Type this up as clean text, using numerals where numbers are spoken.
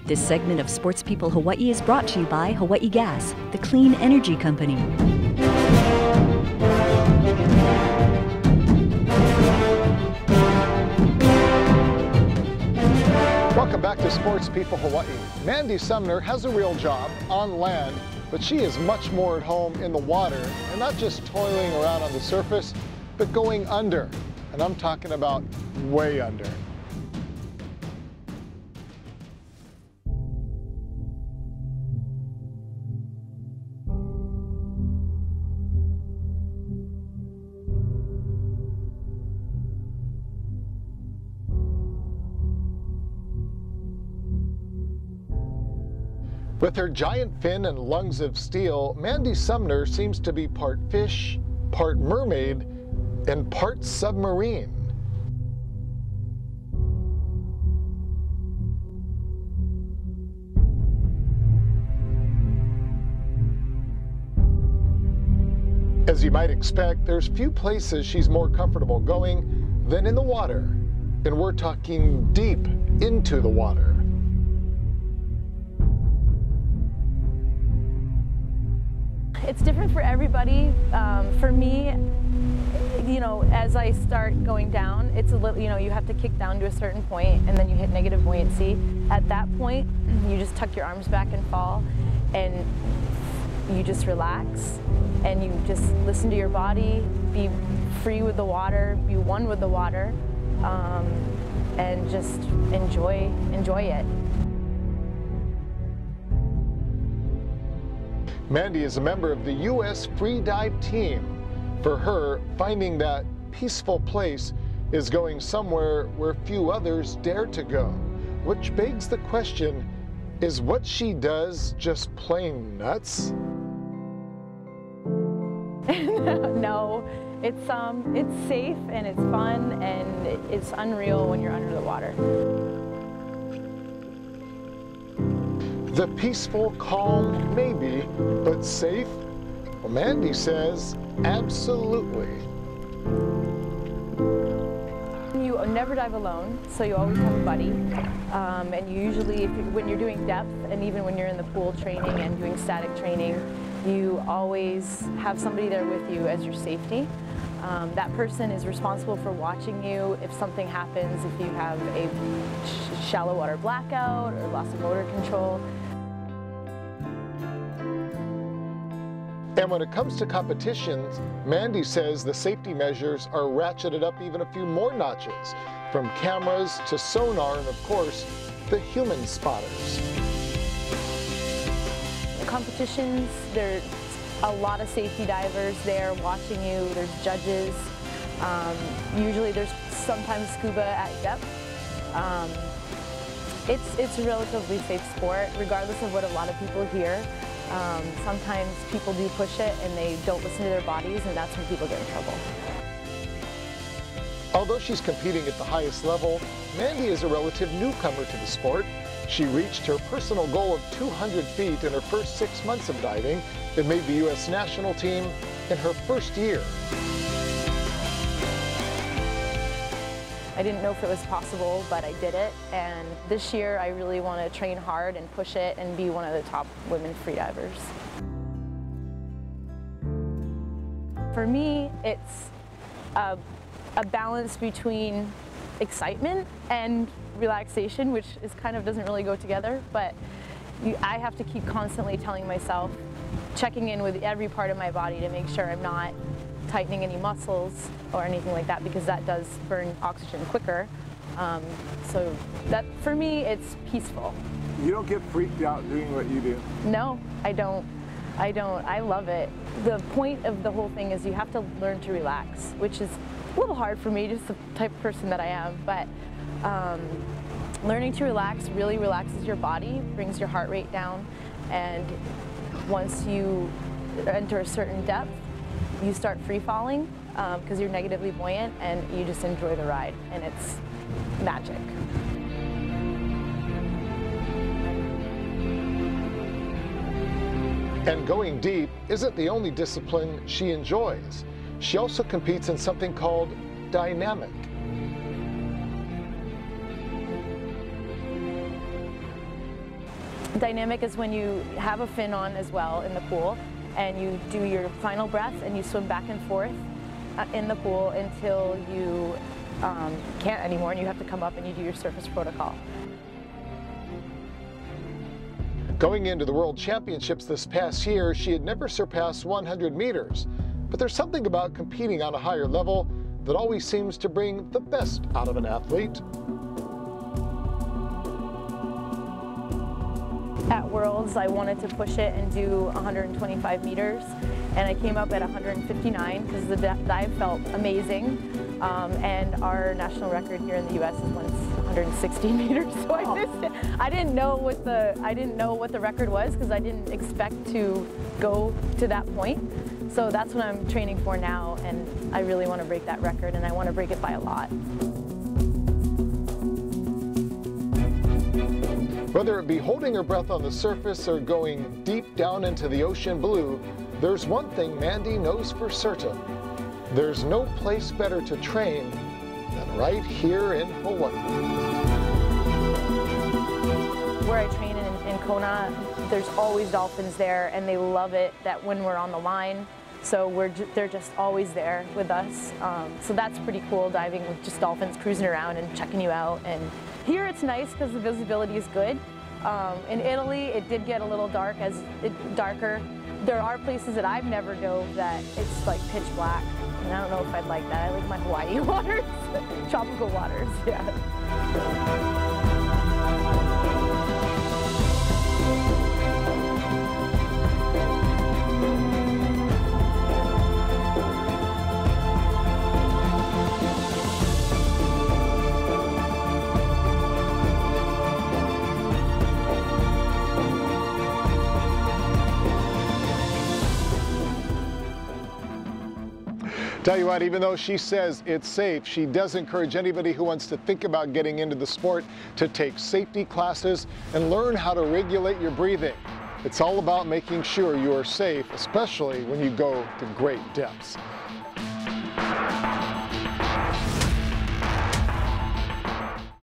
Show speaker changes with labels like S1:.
S1: This segment of Sports People Hawaii is brought to you by Hawaii Gas, the clean energy company.
S2: Welcome back to Sports People Hawaii. Mandy Sumner has a real job on land, but she is much more at home in the water, and not just toiling around on the surface, but going under. And I'm talking about way under. With her giant fin and lungs of steel, Mandy Sumner seems to be part fish, part mermaid, and part submarine. As you might expect, there's few places she's more comfortable going than in the water. And we're talking deep into the water.
S3: It's different for everybody. For me, you know, as I start going down, it's a little, you know, you have to kick down to a certain point and then you hit negative buoyancy. At that point, you just tuck your arms back and fall, and you just relax and you just listen to your body, be free with the water, be one with the water, and just enjoy it.
S2: Mandy is a member of the U.S. Free Dive Team. For her, finding that peaceful place is going somewhere where few others dare to go. Which begs the question, is what she does just plain nuts?
S3: No, it's safe and it's fun and it's unreal when you're under the water.
S2: The peaceful, calm, maybe, but safe? Well, Mandy says, absolutely.
S3: You never dive alone, so you always have a buddy. And you usually, when you're doing depth, and even when you're in the pool training and doing static training, you always have somebody there with you as your safety. That person is responsible for watching you if something happens, if you have a shallow water blackout or loss of motor control.
S2: And when it comes to competitions, Mandy says the safety measures are ratcheted up even a few more notches, from cameras to sonar and, of course, the human spotters.
S3: The competitions, there's a lot of safety divers there watching you. There's judges. Usually there's sometimes scuba at depth. It's a relatively safe sport, regardless of what a lot of people hear. Sometimes people do push it and they don't listen to their bodies, and that's when people get in trouble.
S2: Although she's competing at the highest level, Mandy is a relative newcomer to the sport. She reached her personal goal of 200 feet in her first 6 months of diving and made the U.S. national team in her first year.
S3: I didn't know if it was possible, but I did it, and this year I really want to train hard and push it and be one of the top women freedivers. For me, it's a balance between excitement and relaxation, which is kind of doesn't really go together, but I have to keep constantly telling myself, checking in with every part of my body to make sure I'm not tightening any muscles or anything like that, because that does burn oxygen quicker. So that, for me, it's peaceful.
S4: You don't get freaked out doing what you do?
S3: No, I don't. I love it. The point of the whole thing is you have to learn to relax, which is a little hard for me, just the type of person that I am, but learning to relax really relaxes your body, brings your heart rate down, and once you enter a certain depth, you start free falling because you're negatively buoyant, and you just enjoy the ride, and it's magic.
S2: And going deep isn't the only discipline she enjoys. She also competes in something called dynamic.
S3: Dynamic is when you have a fin on as well in the pool, and you do your final breath and you swim back and forth in the pool until you can't anymore and you have to come up and you do your surface protocol.
S2: Going into the World Championships this past year, she had never surpassed 100 meters. But there's something about competing on a higher level that always seems to bring the best out of an athlete.
S3: At Worlds, I wanted to push it and do 125 meters, and I came up at 159 because the dive felt amazing. And our national record here in the U.S. is 160 meters, so I missed it. I didn't know what the record was because I didn't expect to go to that point. So that's what I'm training for now, and I really want to break that record, and I want to break it by a lot.
S2: Whether it be holding her breath on the surface or going deep down into the ocean blue, there's one thing Mandy knows for certain. There's no place better to train than right here in Hawaii.
S3: Where I train in Kona, there's always dolphins there, and they love it that when we're on the line, so they're just always there with us. So that's pretty cool, diving with just dolphins cruising around and checking you out. And here it's nice because the visibility is good. In Italy, it did get a little darker. There are places that I've never dove that it's like pitch black, and I don't know if I'd like that. I like my Hawaii waters, tropical waters, yeah.
S2: Tell you what, even though she says it's safe, she does encourage anybody who wants to think about getting into the sport to take safety classes and learn how to regulate your breathing. It's all about making sure you are safe, especially when you go to great depths.